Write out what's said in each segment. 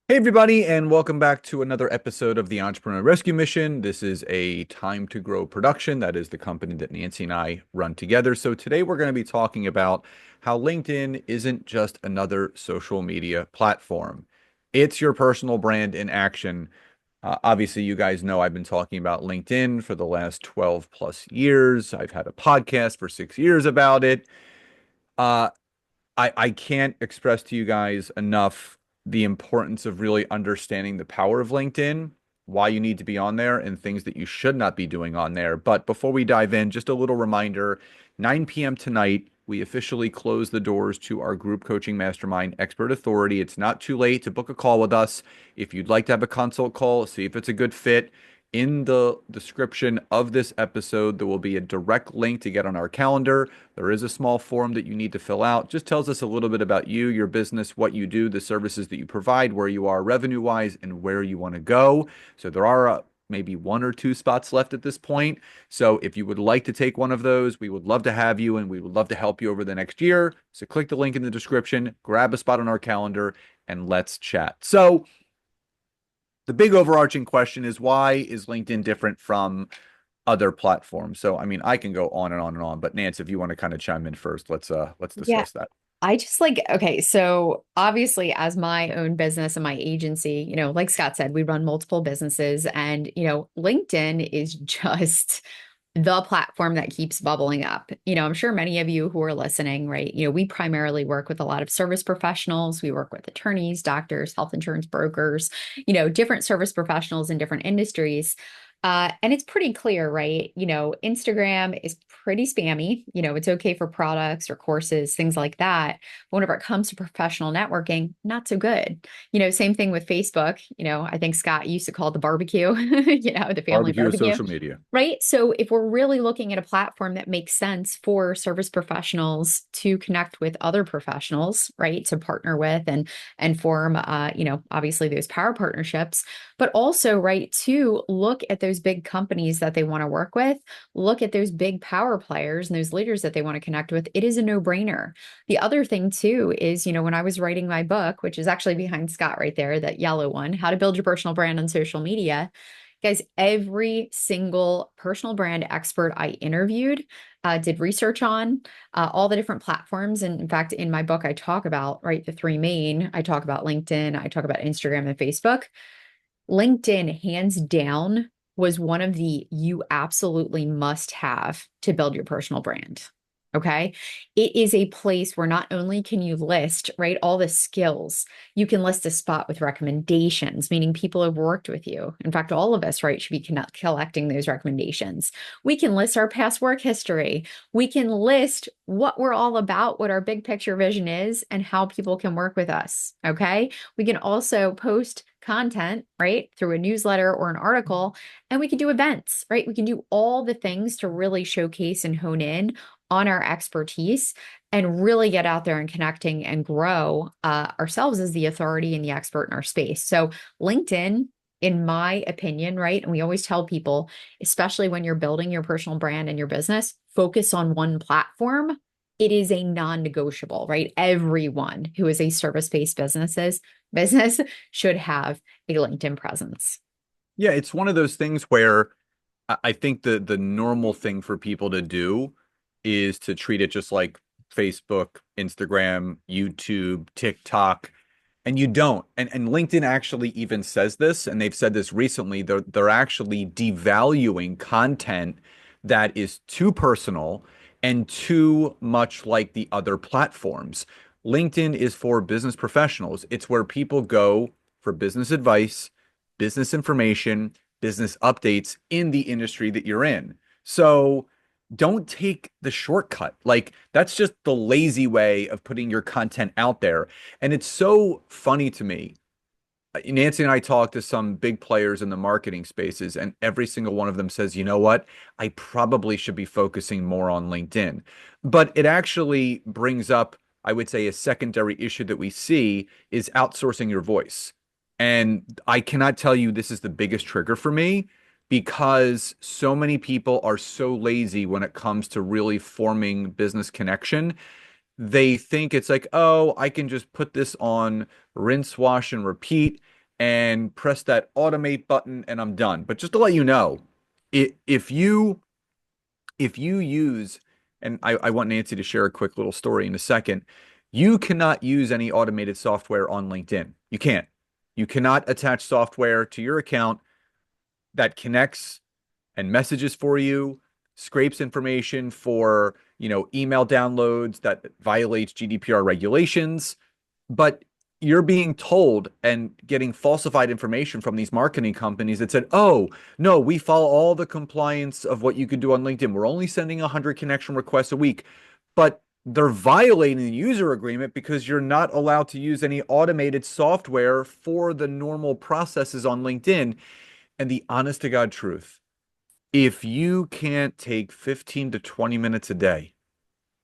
Hey, everybody, and welcome back to another episode of the Entrepreneur Rescue Mission. This is a Time to Grow production. That is the company that Nancy and I run together. So, today we're going to be talking about how LinkedIn isn't just another social media platform, it's your personal brand in action. Obviously, you guys know I've been talking about LinkedIn for the last 12 plus years. I've had a podcast for 6 years about it. Uh, I can't express to you guys enough the importance of really understanding the power of LinkedIn, why you need to be on there, and things that you should not be doing on there. But before we dive in, just a little reminder, 9 p.m. tonight, we officially close the doors to our group coaching mastermind expert authority. It's not too late to book a call with us. If you'd like to have a consult call, see if it's a good fit. In the description of this episode, there will be a direct link to get on our calendar. There is a small form that you need to fill out. Just tells us a little bit about you, your business, what you do, the services that you provide, where you are revenue-wise, and where you want to go. So there are maybe one or two spots left at this point. So if you would like to take one of those, we would love to have you and we would love to help you over the next year. So click the link in the description, grab a spot on our calendar, and let's chat. So the big overarching question is, why is LinkedIn different from other platforms? So, I mean, I can go on and on and on, but Nance, if you want to kind of chime in first, let's Yeah, discuss that. I just okay, so obviously as my own business and my agency, like Scott said, we run multiple businesses and, LinkedIn is just the platform that keeps bubbling up. I'm sure many of you who are listening, right? We primarily work with a lot of service professionals. We work with attorneys, doctors, health insurance brokers, different service professionals in different industries. And it's pretty clear, right? Instagram is pretty spammy. It's okay for products or courses, things like that. But whenever it comes to professional networking, not so good. Same thing with Facebook. I think Scott used to call it the barbecue, the family Barbecue is barbecue. social media. Right. So if we're really looking at a platform that makes sense for service professionals to connect with other professionals, right, to partner with and form obviously those power partnerships, but also, right, to look at those big companies that they want to work with, look at those big power players and those leaders that they want to connect with, it is a no-brainer. The other thing too is, when I was writing my book, which is actually behind Scott right there, that yellow one, How to Build Your Personal Brand on Social Media. Guys, every single personal brand expert I interviewed, did research on all the different platforms. And in fact, in my book, I talk about, right, the three main. I talk about LinkedIn, I talk about Instagram and Facebook. LinkedIn, hands down, was one of the you absolutely must have to build your personal brand. Okay. It is a place where not only can you list, right, all the skills, you can list a spot with recommendations, meaning people have worked with you. In fact, all of us, right, should be collecting those recommendations. We can list our past work history. We can list what we're all about, what our big picture vision is, and how people can work with us. Okay. We can also post content, right, through a newsletter or an article, and we can do events, right? We can do all the things to really showcase and hone in on our expertise and really get out there and connecting and grow ourselves as the authority and the expert in our space. So, LinkedIn, in my opinion, right? And we always tell people, especially when you're building your personal brand and your business, focus on one platform. It is a non-negotiable, right? Everyone who is a service-based business should have a LinkedIn presence. Yeah, it's one of those things where I think the normal thing for people to do is to treat it just like Facebook, Instagram, YouTube, TikTok, and you don't. And LinkedIn actually even says this, and they've said this recently. They're actually devaluing content that is too personal and too much like the other platforms. LinkedIn is for business professionals. It's where people go for business advice, business information, business updates in the industry that you're in. So don't take the shortcut. Like, that's just the lazy way of putting your content out there. And it's so funny to me. Nancy and I talked to some big players in the marketing spaces, and every single one of them says, you know what? I probably should be focusing more on LinkedIn. But it actually brings up, I would say, a secondary issue that we see is outsourcing your voice. And I cannot tell you this is the biggest trigger for me because so many people are so lazy when it comes to really forming business connection. They think it's like, oh, I can just put this on rinse, wash, and repeat. and press that automate button and I'm done. But just to let you know, if you use, and I want Nancy to share a quick little story in a second, you cannot use any automated software on LinkedIn. You can't. You cannot attach software to your account that connects and messages for you, scrapes information for, email downloads that violates GDPR regulations, but you're being told and getting falsified information from these marketing companies that said, oh, no, we follow all the compliance of what you could do on LinkedIn. We're only sending 100 connection requests a week. But they're violating the user agreement because you're not allowed to use any automated software for the normal processes on LinkedIn. And the honest to God truth, if you can't take 15 to 20 minutes a day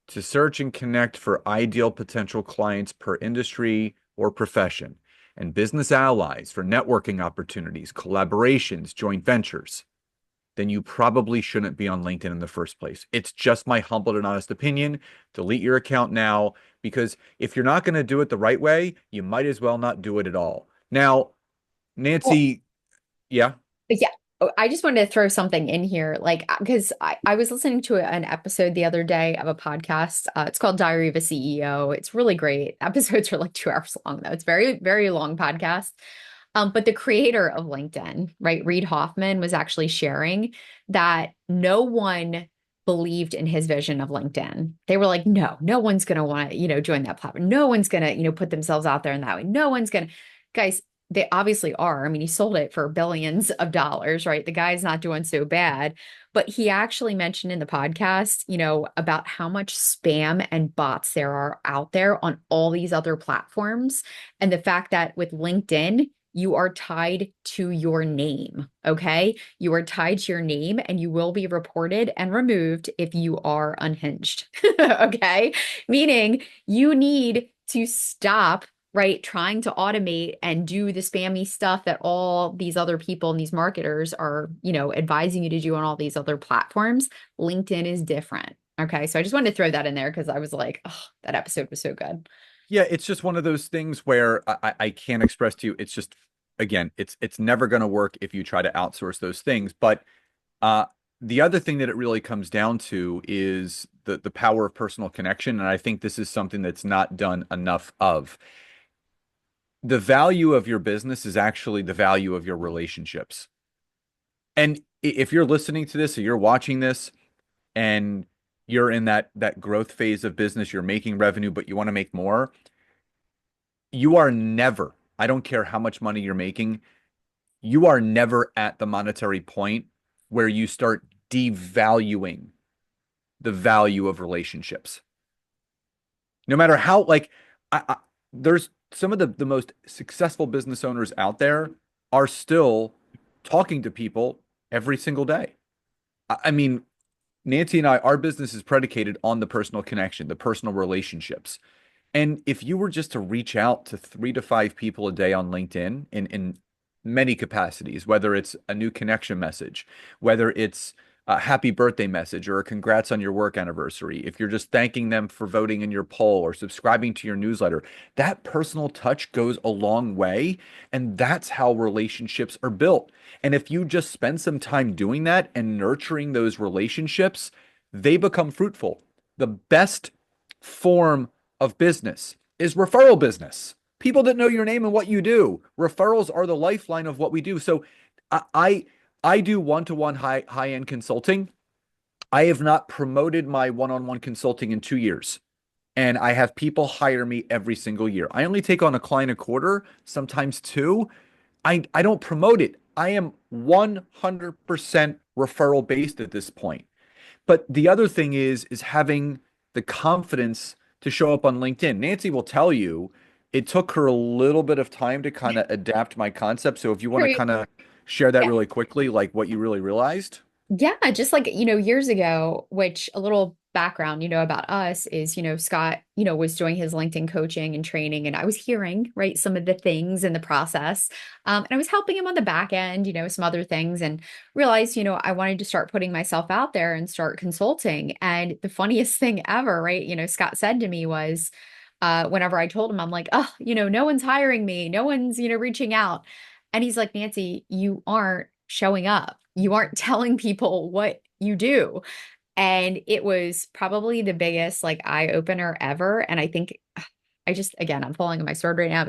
to search and connect for ideal potential clients per industry or profession and business allies for networking opportunities, collaborations, joint ventures, then you probably shouldn't be on LinkedIn in the first place. It's just my humble and honest opinion. Delete your account now because if you're not going to do it the right way, you might as well not do it at all. Now, Well, Nancy, yeah. yeah. I just wanted to throw something in here, like, because I was listening to an episode the other day of a podcast. It's called Diary of a CEO. It's really great. Episodes are like 2 hours long, though. It's very, very long podcast. But the creator of LinkedIn, right, Reid Hoffman, was actually sharing that no one believed in his vision of LinkedIn. They were like, no, no one's going to want to, join that platform. No one's going to, put themselves out there in that way. No one's going to, guys, they obviously are. I mean, he sold it for billions of dollars, right? The guy's not doing so bad. But he actually mentioned in the podcast, about how much spam and bots there are out there on all these other platforms. And the fact that with LinkedIn, you are tied to your name. Okay. You are tied to your name and you will be reported and removed if you are unhinged. Okay. Meaning you need to stop, right, trying to automate and do the spammy stuff that all these other people and these marketers are, advising you to do on all these other platforms. LinkedIn is different. Okay. So I just wanted to throw that in there because I was like, oh, that episode was so good. Yeah, it's just one of those things where I can't express to you. It's just, again, it's never going to work if you try to outsource those things. But uh, the other thing that it really comes down to is the power of personal connection, and I think this is something that's not done enough of. The value of your business is actually the value of your relationships. And if you're listening to this or you're watching this and you're in that growth phase of business, you're making revenue, but you want to make more, you are never, I don't care how much money you're making, you are never at the monetary point where you start devaluing the value of relationships. No matter how, like, there's some of the most successful business owners out there are still talking to people every single day. I mean, Nancy and I, our business is predicated on the personal connection, the personal relationships. And if you were just to reach out to 3 to 5 people a day on LinkedIn in many capacities, whether it's a new connection message, whether it's a happy birthday message or a congrats on your work anniversary, if you're just thanking them for voting in your poll or subscribing to your newsletter, that personal touch goes a long way. And that's how relationships are built. And if you just spend some time doing that and nurturing those relationships, they become fruitful. The best form of business is referral business. People that know your name and what you do. Referrals are the lifeline of what we do. So I I, I do one-to-one high-end consulting. I have not promoted my one-on-one consulting in 2 years. And I have people hire me every single year. I only take on a client a quarter, sometimes two. I don't promote it. I am 100% referral based at this point. But the other thing is having the confidence to show up on LinkedIn. Nancy will tell you it took her a little bit of time to kind of adapt my concept. So if you want to Right. kind of share that really quickly, like what you really realized. Yeah, just like, years ago, which a little background, about us is, Scott, was doing his LinkedIn coaching and training, and I was hearing, right, some of the things in the process. And I was helping him on the back end, some other things, and realized, I wanted to start putting myself out there and start consulting. And the funniest thing ever, right, Scott said to me was, whenever I told him, I'm like, oh, no one's hiring me, no one's, reaching out. And he's like, Nancy, you aren't showing up. You aren't telling people what you do. And it was probably the biggest like eye opener ever. And I think I just, again, I'm falling on my sword right now.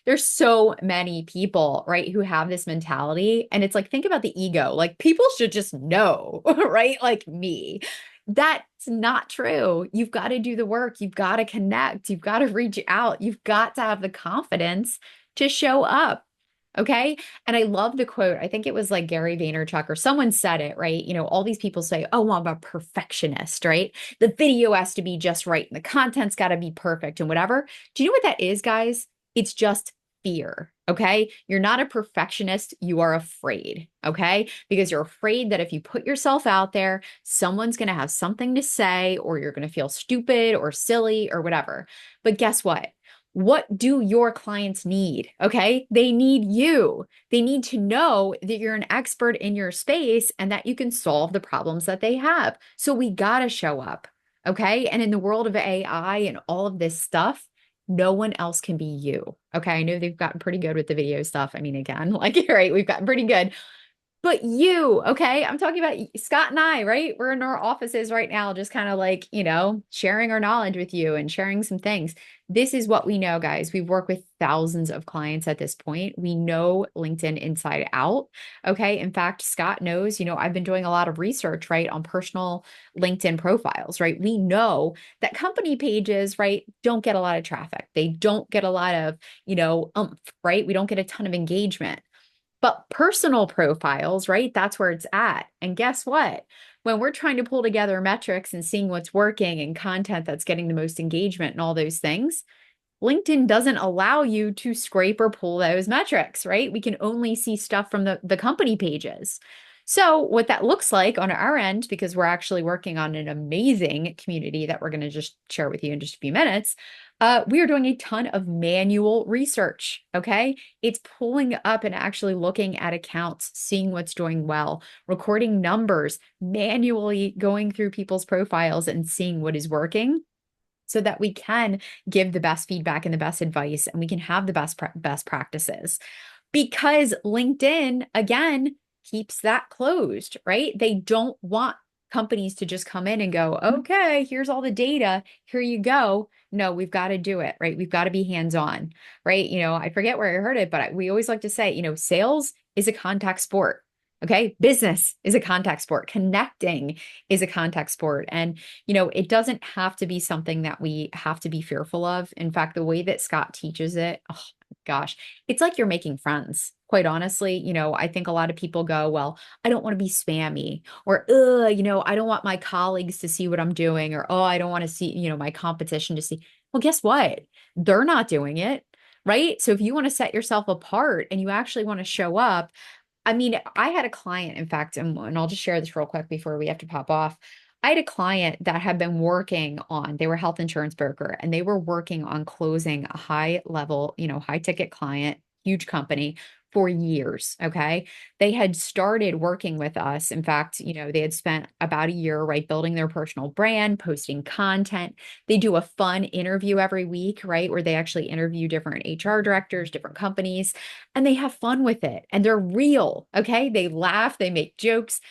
There's so many people, right, who have this mentality. And it's like, think about the ego. Like, people should just know, right? Like me. That's not true. You've got to do the work. You've got to connect. You've got to reach out. You've got to have the confidence to show up. Okay. And I love the quote. I think it was like Gary Vaynerchuk or someone said it, right? You know, all these people say, oh, I'm a perfectionist, right? The video has to be just right and the content's got to be perfect and whatever. Do you know what that is, guys? It's just fear. Okay. You're not a perfectionist. You are afraid. Okay. Because you're afraid that if you put yourself out there, someone's going to have something to say, or you're going to feel stupid or silly or whatever. But guess what? What do your clients need? Okay. They need you. They need to know that you're an expert in your space and that you can solve the problems that they have. So we got to show up. Okay. And in the world of AI and all of this stuff, no one else can be you. Okay. I know they've gotten pretty good with the video stuff. I mean, again, like, right, we've gotten pretty good. But you, okay, I'm talking about Scott and I, right? We're in our offices right now, just kind of like, sharing our knowledge with you and sharing some things. This is what we know, guys. We've worked with thousands of clients at this point. We know LinkedIn inside out. Okay. In fact, Scott knows, I've been doing a lot of research, right, on personal LinkedIn profiles, right? We know that company pages, right, don't get a lot of traffic. They don't get a lot of, right? We don't get a ton of engagement. But personal profiles, right? That's where it's at. And guess what? When we're trying to pull together metrics and seeing what's working and content that's getting the most engagement and all those things, LinkedIn doesn't allow you to scrape or pull those metrics, right? We can only see stuff from the company pages. So, what that looks like on our end, because we're actually working on an amazing community that we're going to just share with you in just a few minutes, we are doing a ton of manual research. Okay. It's pulling up and actually looking at accounts, seeing what's doing well, recording numbers, manually going through people's profiles and seeing what is working so that we can give the best feedback and the best advice and we can have the best practices because LinkedIn again keeps that closed, right? They don't want companies to just come in and go, okay, here's all the data, here you go. No, we've got to do it, right? We've got to be hands-on, right? I forget where I heard it, but we always like to say, sales is a contact sport. Okay. Business is a contact sport. Connecting is a contact sport. And it doesn't have to be something that we have to be fearful of. In fact, the way that Scott teaches it, oh gosh, it's like you're making friends. Quite honestly, I think a lot of people go, well, I don't want to be spammy or, I don't want my colleagues to see what I'm doing or, oh, I don't want to see, my competition to see. Well, guess what? They're not doing it. Right. So if you want to set yourself apart and you actually want to show up, I mean, I had a client, in fact, and I'll just share this real quick before we have to pop off. I had a client that had been working on, they were a health insurance broker, and they were working on closing a high level, high ticket client, huge company for years. Okay. They had started working with us. In fact, they had spent about a year, right, building their personal brand, posting content. They do a fun interview every week, right, where they actually interview different HR directors, different companies, and they have fun with it. And they're real. Okay. They laugh, they make jokes.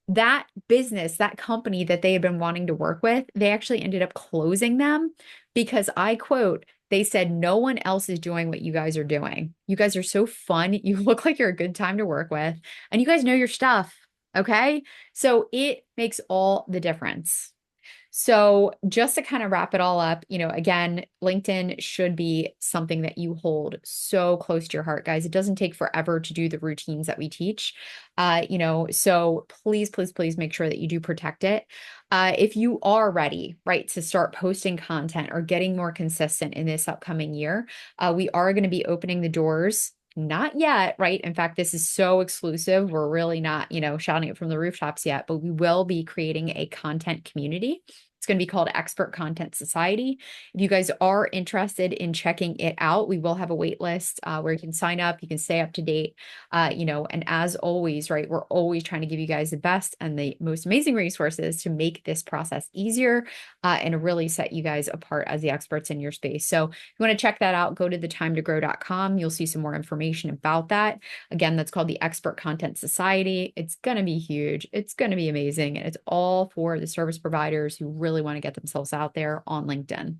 That business, that company that they had been wanting to work with, they actually ended up closing them because I quote, they said, no one else is doing what you guys are doing. You guys are so fun. You look like you're a good time to work with, and you guys know your stuff. Okay. So it makes all the difference. So, just to kind of wrap it all up, again, LinkedIn should be something that you hold so close to your heart, guys. It doesn't take forever to do the routines that we teach. So please, please, please make sure that you do protect it. If you are ready, right, to start posting content or getting more consistent in this upcoming year, we are going to be opening the doors. Not yet, right? In fact, this is so exclusive. We're really not, shouting it from the rooftops yet, but we will be creating a content community. It's going to be called Expert Content Society. If you guys are interested in checking it out, we will have a wait list where you can sign up, you can stay up to date, and as always, right, we're always trying to give you guys the best and the most amazing resources to make this process easier and really set you guys apart as the experts in your space. So if you want to check that out, go to thetimetogrow.com. You'll see some more information about that. Again, that's called the Expert Content Society. It's going to be huge. It's going to be amazing. And it's all for the service providers who really want to get themselves out there on LinkedIn.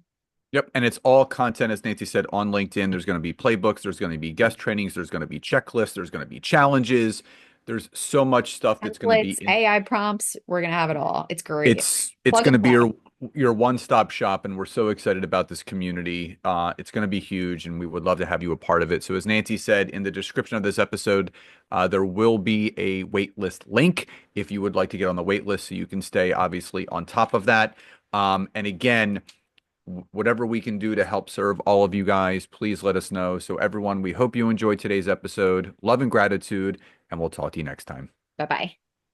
Yep. And it's all content, as Nancy said, on LinkedIn. There's going to be playbooks, there's going to be guest trainings, there's going to be checklists, there's going to be challenges. There's so much stuff that's going to be Templates, in. AI prompts, we're going to have it all. It's great. It's Plug going and to be play. your one-stop shop, and we're so excited about this community. It's going to be huge, and we would love to have you a part of it. So, as Nancy said in the description of this episode, there will be a waitlist link if you would like to get on the waitlist, so you can stay obviously on top of that. And again, whatever we can do to help serve all of you guys, please let us know. So, everyone, we hope you enjoyed today's episode. Love and gratitude, and we'll talk to you next time. Bye bye.